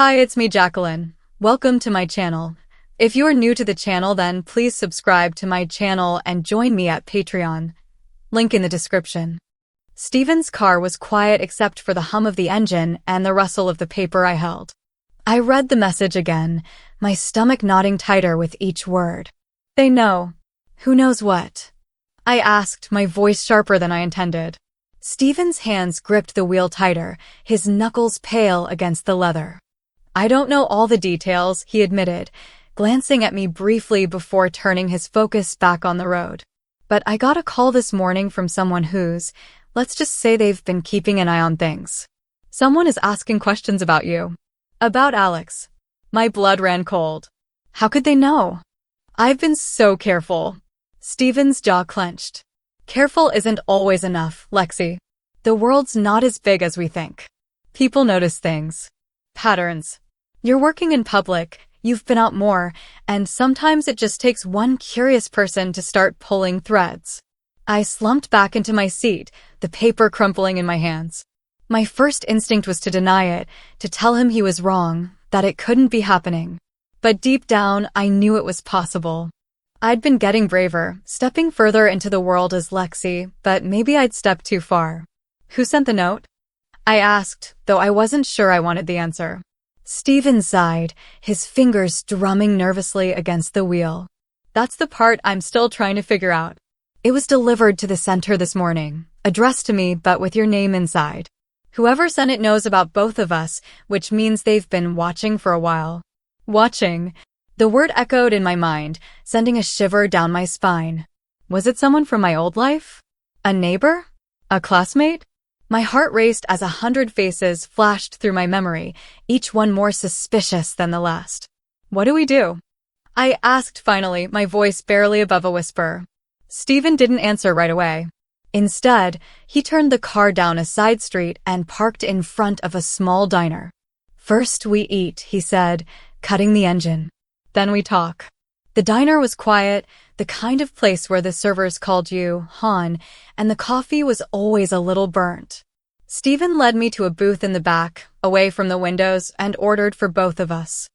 Hi, it's me, Jacqueline. Welcome to my channel. If you are new to the channel, then please subscribe to my channel and join me at Patreon. Link in the description. Stephen's car was quiet except for the hum of the engine and the rustle of the paper I held. I read the message again, my stomach knotting tighter with each word. They know. Who knows what? I asked, my voice sharper than I intended. Stephen's hands gripped the wheel tighter, his knuckles pale against the leather. I don't know all the details, he admitted, glancing at me briefly before turning his focus back on the road. But I got a call this morning from someone who's, let's just say they've been keeping an eye on things. Someone is asking questions about you. About Alex. My blood ran cold. How could they know? I've been so careful. Stephen's jaw clenched. Careful isn't always enough, Lexi. The world's not as big as we think. People notice things. Patterns. You're working in public, you've been out more, and sometimes it just takes one curious person to start pulling threads. I slumped back into my seat, the paper crumpling in my hands. My first instinct was to deny it, to tell him he was wrong, that it couldn't be happening. But deep down, I knew it was possible. I'd been getting braver, stepping further into the world as Lexi, but maybe I'd stepped too far. Who sent the note? I asked, though I wasn't sure I wanted the answer. Stephen sighed, his fingers drumming nervously against the wheel. That's the part I'm still trying to figure out. It was delivered to the center this morning, addressed to me but with your name inside. Whoever sent it knows about both of us, which means they've been watching for a while. Watching. The word echoed in my mind, sending a shiver down my spine. Was it someone from my old life? A neighbor? A classmate? My heart raced as 100 faces flashed through my memory, each one more suspicious than the last. What do we do? I asked finally, my voice barely above a whisper. Stephen didn't answer right away. Instead, he turned the car down a side street and parked in front of a small diner. First we eat, he said, cutting the engine. Then we talk. The diner was quiet, the kind of place where the servers called you Han, and the coffee was always a little burnt. Stephen led me to a booth in the back, away from the windows, and ordered for both of us.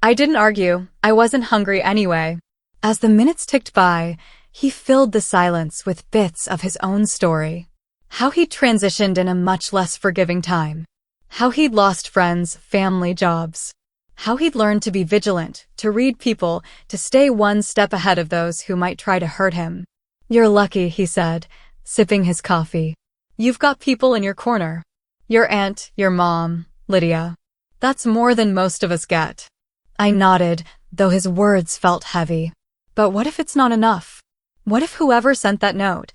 I didn't argue. I wasn't hungry anyway. As the minutes ticked by, he filled the silence with bits of his own story. How he'd transitioned in a much less forgiving time. How he'd lost friends, family, jobs. How he'd learned to be vigilant, to read people, to stay one step ahead of those who might try to hurt him. You're lucky, he said, sipping his coffee. You've got people in your corner. Your aunt, your mom, Lydia. That's more than most of us get. I nodded, though his words felt heavy. But what if it's not enough? What if whoever sent that note?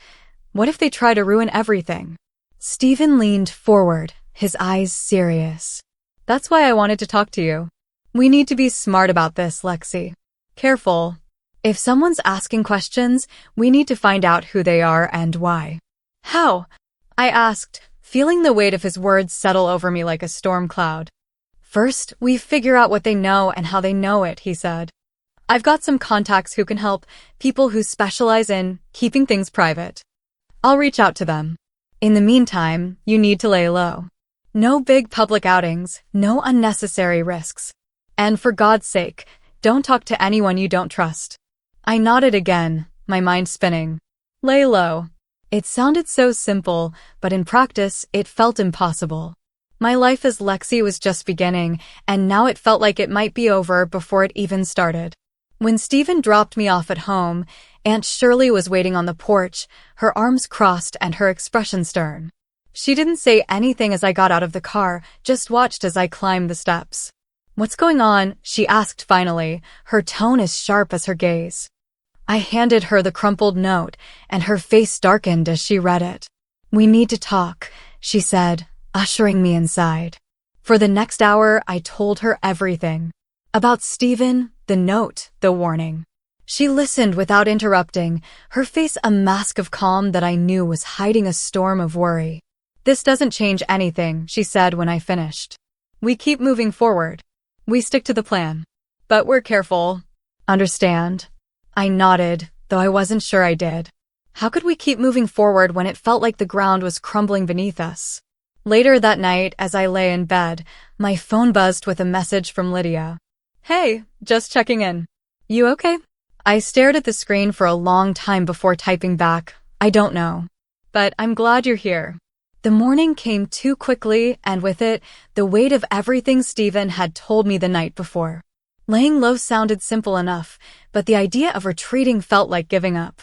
What if they try to ruin everything? Stephen leaned forward, his eyes serious. That's why I wanted to talk to you. We need to be smart about this, Lexi. Careful. If someone's asking questions, we need to find out who they are and why. How? I asked, feeling the weight of his words settle over me like a storm cloud. First, we figure out what they know and how they know it, he said. I've got some contacts who can help, people who specialize in keeping things private. I'll reach out to them. In the meantime, you need to lay low. No big public outings, no unnecessary risks. And for God's sake, don't talk to anyone you don't trust. I nodded again, my mind spinning. Lay low. It sounded so simple, but in practice, it felt impossible. My life as Lexi was just beginning, and now it felt like it might be over before it even started. When Stephen dropped me off at home, Aunt Shirley was waiting on the porch, her arms crossed and her expression stern. She didn't say anything as I got out of the car, just watched as I climbed the steps. What's going on? She asked finally, her tone as sharp as her gaze. I handed her the crumpled note, and her face darkened as she read it. We need to talk, she said, ushering me inside. For the next hour, I told her everything. About Stephen, the note, the warning. She listened without interrupting, her face a mask of calm that I knew was hiding a storm of worry. This doesn't change anything, she said when I finished. We keep moving forward. We stick to the plan. But we're careful. Understand? I nodded, though I wasn't sure I did. How could we keep moving forward when it felt like the ground was crumbling beneath us? Later that night, as I lay in bed, my phone buzzed with a message from Lydia. Hey, just checking in. You okay? I stared at the screen for a long time before typing back, I don't know. But I'm glad you're here. The morning came too quickly, and with it, the weight of everything Steven had told me the night before. Laying low sounded simple enough, but the idea of retreating felt like giving up.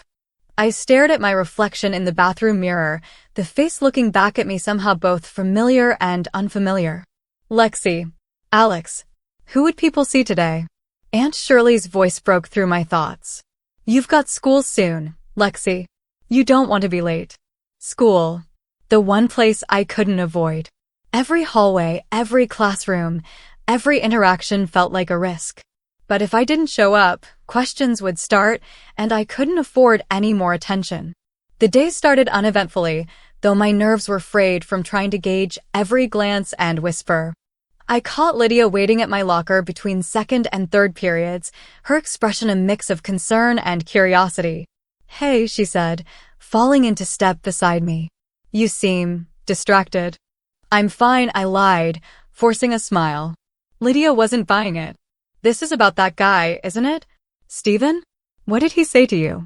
I stared at my reflection in the bathroom mirror, the face looking back at me somehow both familiar and unfamiliar. Lexi. Alex. Who would people see today? Aunt Shirley's voice broke through my thoughts. You've got school soon, Lexi. You don't want to be late. School. The one place I couldn't avoid. Every hallway, every classroom, every interaction felt like a risk. But if I didn't show up, questions would start, and I couldn't afford any more attention. The day started uneventfully, though my nerves were frayed from trying to gauge every glance and whisper. I caught Lydia waiting at my locker between second and third periods, her expression a mix of concern and curiosity. Hey, she said, falling into step beside me. You seem distracted. I'm fine, I lied, forcing a smile. Lydia wasn't buying it. This is about that guy, isn't it? Steven? What did he say to you?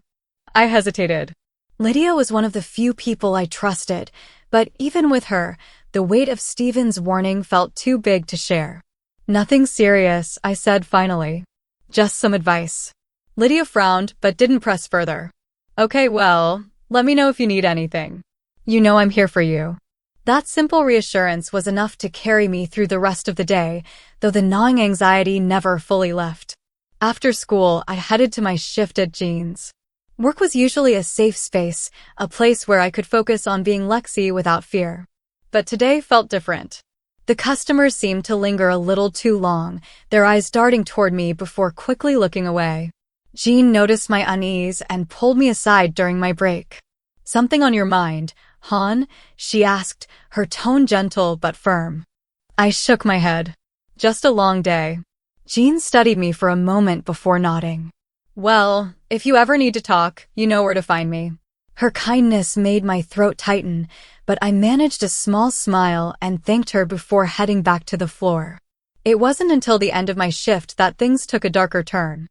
I hesitated. Lydia was one of the few people I trusted, but even with her, the weight of Steven's warning felt too big to share. Nothing serious, I said finally. Just some advice. Lydia frowned, but didn't press further. Okay, well, let me know if you need anything. You know I'm here for you. That simple reassurance was enough to carry me through the rest of the day, though the gnawing anxiety never fully left. After school, I headed to my shift at Jean's. Work was usually a safe space, a place where I could focus on being Lexi without fear. But today felt different. The customers seemed to linger a little too long, their eyes darting toward me before quickly looking away. Jean noticed my unease and pulled me aside during my break. Something on your mind, hon? She asked, her tone gentle but firm. I shook my head. Just a long day. Jean studied me for a moment before nodding. Well, if you ever need to talk, you know where to find me. Her kindness made my throat tighten, but I managed a small smile and thanked her before heading back to the floor. It wasn't until the end of my shift that things took a darker turn.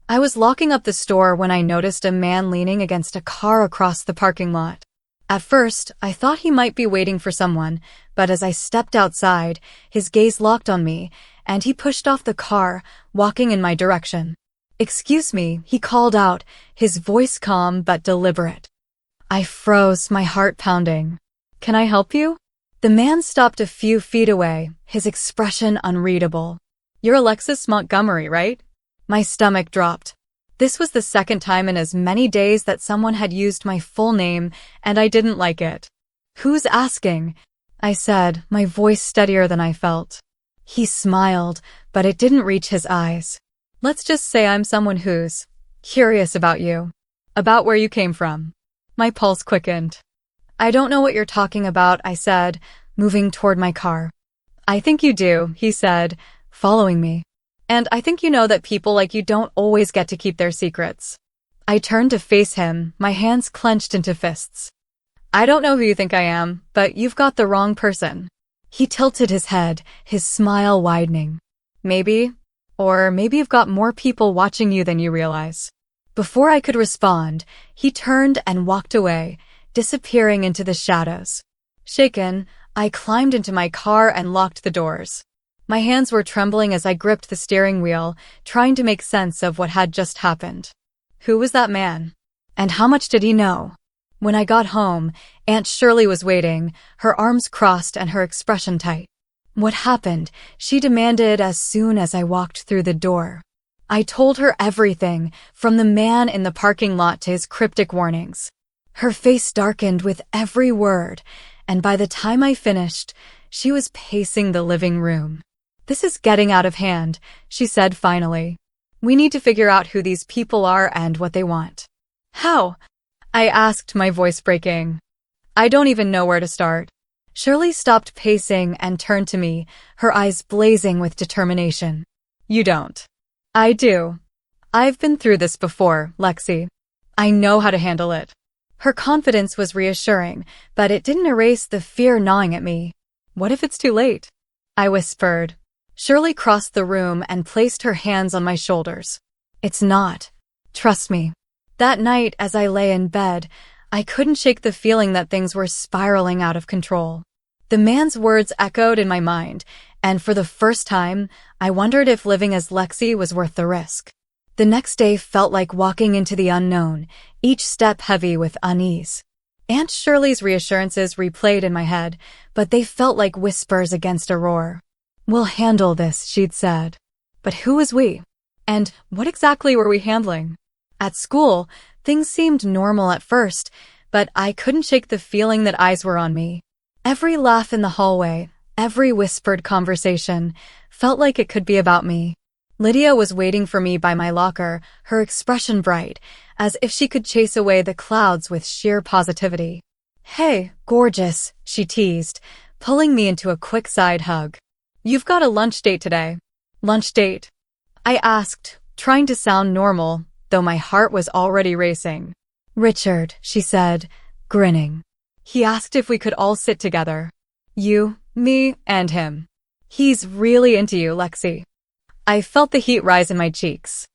I was locking up the store when I noticed a man leaning against a car across the parking lot. At first, I thought he might be waiting for someone, but as I stepped outside, his gaze locked on me, and he pushed off the car, walking in my direction. Excuse me, he called out, his voice calm but deliberate. I froze, my heart pounding. Can I help you? The man stopped a few feet away, his expression unreadable. You're Alexis Montgomery, right? My stomach dropped. This was the second time in as many days that someone had used my full name, and I didn't like it. Who's asking? I said, my voice steadier than I felt. He smiled, but it didn't reach his eyes. Let's just say I'm someone who's curious about you. About where you came from. My pulse quickened. I don't know what you're talking about, I said, moving toward my car. I think you do, he said, following me. And I think you know that people like you don't always get to keep their secrets. I turned to face him, my hands clenched into fists. I don't know who you think I am, but you've got the wrong person. He tilted his head, his smile widening. Maybe, or maybe you've got more people watching you than you realize. Before I could respond, he turned and walked away, disappearing into the shadows. Shaken, I climbed into my car and locked the doors. My hands were trembling as I gripped the steering wheel, trying to make sense of what had just happened. Who was that man? And how much did he know? When I got home, Aunt Shirley was waiting, her arms crossed and her expression tight. What happened? She demanded as soon as I walked through the door. I told her everything, from the man in the parking lot to his cryptic warnings. Her face darkened with every word, and by the time I finished, she was pacing the living room. This is getting out of hand, she said finally. We need to figure out who these people are and what they want. How? I asked, my voice breaking. I don't even know where to start. Shirley stopped pacing and turned to me, her eyes blazing with determination. You don't. I do. I've been through this before, Lexi. I know how to handle it. Her confidence was reassuring, but it didn't erase the fear gnawing at me. What if it's too late? I whispered. Shirley crossed the room and placed her hands on my shoulders. It's not. Trust me. That night, as I lay in bed, I couldn't shake the feeling that things were spiraling out of control. The man's words echoed in my mind, and for the first time, I wondered if living as Lexi was worth the risk. The next day felt like walking into the unknown, each step heavy with unease. Aunt Shirley's reassurances replayed in my head, but they felt like whispers against a roar. We'll handle this, she'd said. But who was we? And what exactly were we handling? At school, things seemed normal at first, but I couldn't shake the feeling that eyes were on me. Every laugh in the hallway, every whispered conversation, felt like it could be about me. Lydia was waiting for me by my locker, her expression bright, as if she could chase away the clouds with sheer positivity. Hey, gorgeous, she teased, pulling me into a quick side hug. You've got a lunch date today. Lunch date? I asked, trying to sound normal, though my heart was already racing. Richard, she said, grinning. He asked if we could all sit together. You, me, and him. He's really into you, Lexi. I felt the heat rise in my cheeks.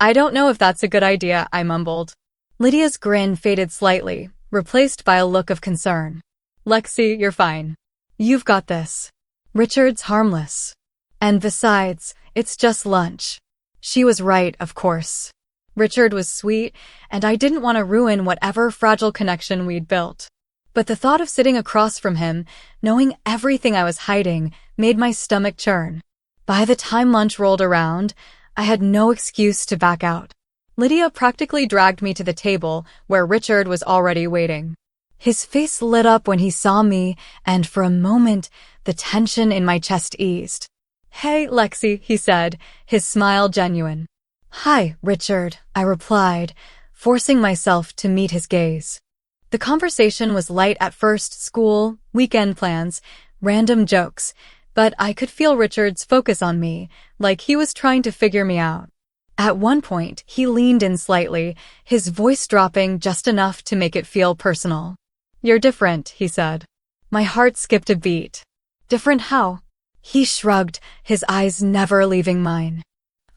I don't know if that's a good idea, I mumbled. Lydia's grin faded slightly, replaced by a look of concern. Lexi, you're fine. You've got this. Richard's harmless. And besides, it's just lunch. She was right, of course. Richard was sweet, and I didn't want to ruin whatever fragile connection we'd built. But the thought of sitting across from him, knowing everything I was hiding, made my stomach churn. By the time lunch rolled around, I had no excuse to back out. Lydia practically dragged me to the table where Richard was already waiting. His face lit up when he saw me, and for a moment, the tension in my chest eased. Hey, Lexi, he said, his smile genuine. Hi, Richard, I replied, forcing myself to meet his gaze. The conversation was light at first, school, weekend plans, random jokes, but I could feel Richard's focus on me, like he was trying to figure me out. At one point, he leaned in slightly, his voice dropping just enough to make it feel personal. You're different, he said. My heart skipped a beat. Different how? He shrugged, his eyes never leaving mine.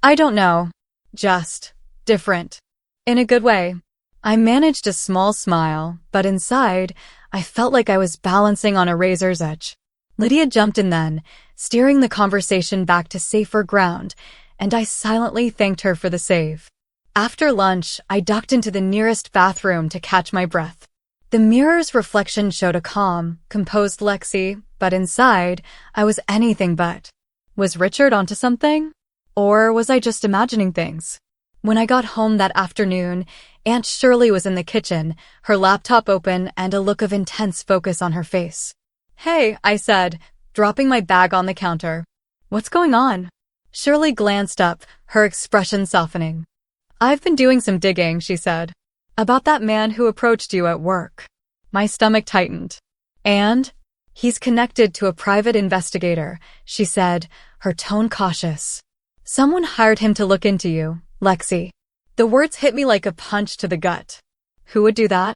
I don't know. Just different. In a good way. I managed a small smile, but inside, I felt like I was balancing on a razor's edge. Lydia jumped in then, steering the conversation back to safer ground, and I silently thanked her for the save. After lunch, I ducked into the nearest bathroom to catch my breath. The mirror's reflection showed a calm, composed Lexi, but inside, I was anything but. Was Richard onto something? Or was I just imagining things? When I got home that afternoon, Aunt Shirley was in the kitchen, her laptop open and a look of intense focus on her face. Hey, I said, dropping my bag on the counter. What's going on? Shirley glanced up, her expression softening. I've been doing some digging, she said. About that man who approached you at work. My stomach tightened. And? He's connected to a private investigator, she said, her tone cautious. Someone hired him to look into you, Lexi. The words hit me like a punch to the gut. Who would do that?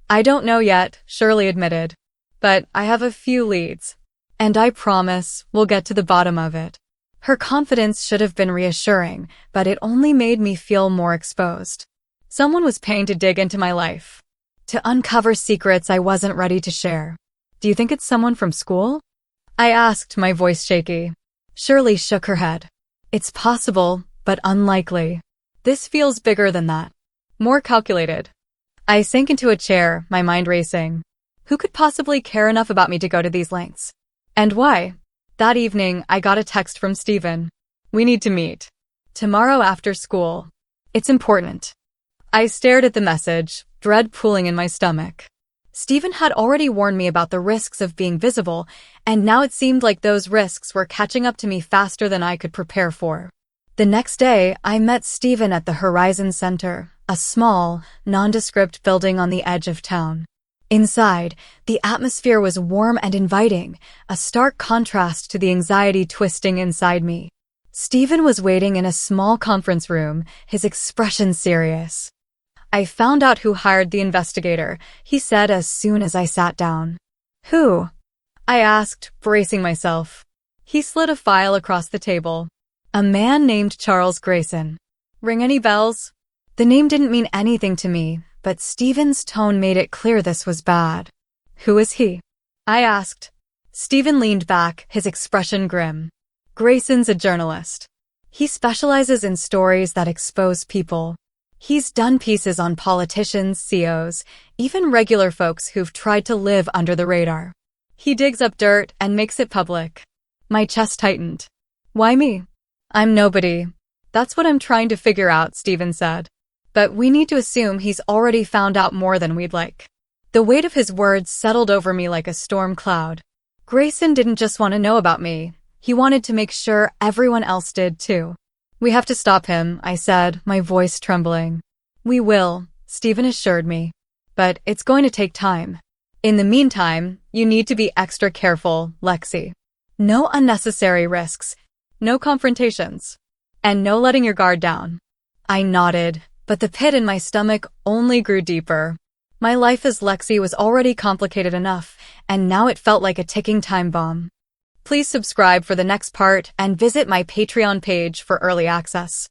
I don't know yet, Shirley admitted. But I have a few leads. And I promise we'll get to the bottom of it. Her confidence should have been reassuring, but it only made me feel more exposed. Someone was paying to dig into my life. To uncover secrets I wasn't ready to share. Do you think it's someone from school? I asked, my voice shaky. Shirley shook her head. It's possible, but unlikely. This feels bigger than that. More calculated. I sank into a chair, my mind racing. Who could possibly care enough about me to go to these lengths? And why? That evening, I got a text from Stephen. We need to meet. Tomorrow after school. It's important. I stared at the message, dread pooling in my stomach. Stephen had already warned me about the risks of being visible, and now it seemed like those risks were catching up to me faster than I could prepare for. The next day, I met Stephen at the Horizon Center, a small, nondescript building on the edge of town. Inside, the atmosphere was warm and inviting, a stark contrast to the anxiety twisting inside me. Stephen was waiting in a small conference room, his expression serious. I found out who hired the investigator, he said as soon as I sat down. Who? I asked, bracing myself. He slid a file across the table. A man named Charles Grayson. Ring any bells? The name didn't mean anything to me, but Stephen's tone made it clear this was bad. Who is he? I asked. Stephen leaned back, his expression grim. Grayson's a journalist. He specializes in stories that expose people. He's done pieces on politicians, CEOs, even regular folks who've tried to live under the radar. He digs up dirt and makes it public. My chest tightened. Why me? I'm nobody. That's what I'm trying to figure out, Stephen said. But we need to assume he's already found out more than we'd like. The weight of his words settled over me like a storm cloud. Grayson didn't just want to know about me. He wanted to make sure everyone else did too. We have to stop him, I said, my voice trembling. We will, Stephen assured me. But it's going to take time. In the meantime, you need to be extra careful, Lexi. No unnecessary risks, no confrontations, and no letting your guard down. I nodded, but the pit in my stomach only grew deeper. My life as Lexi was already complicated enough, and now it felt like a ticking time bomb. Please subscribe for the next part and visit my Patreon page for early access.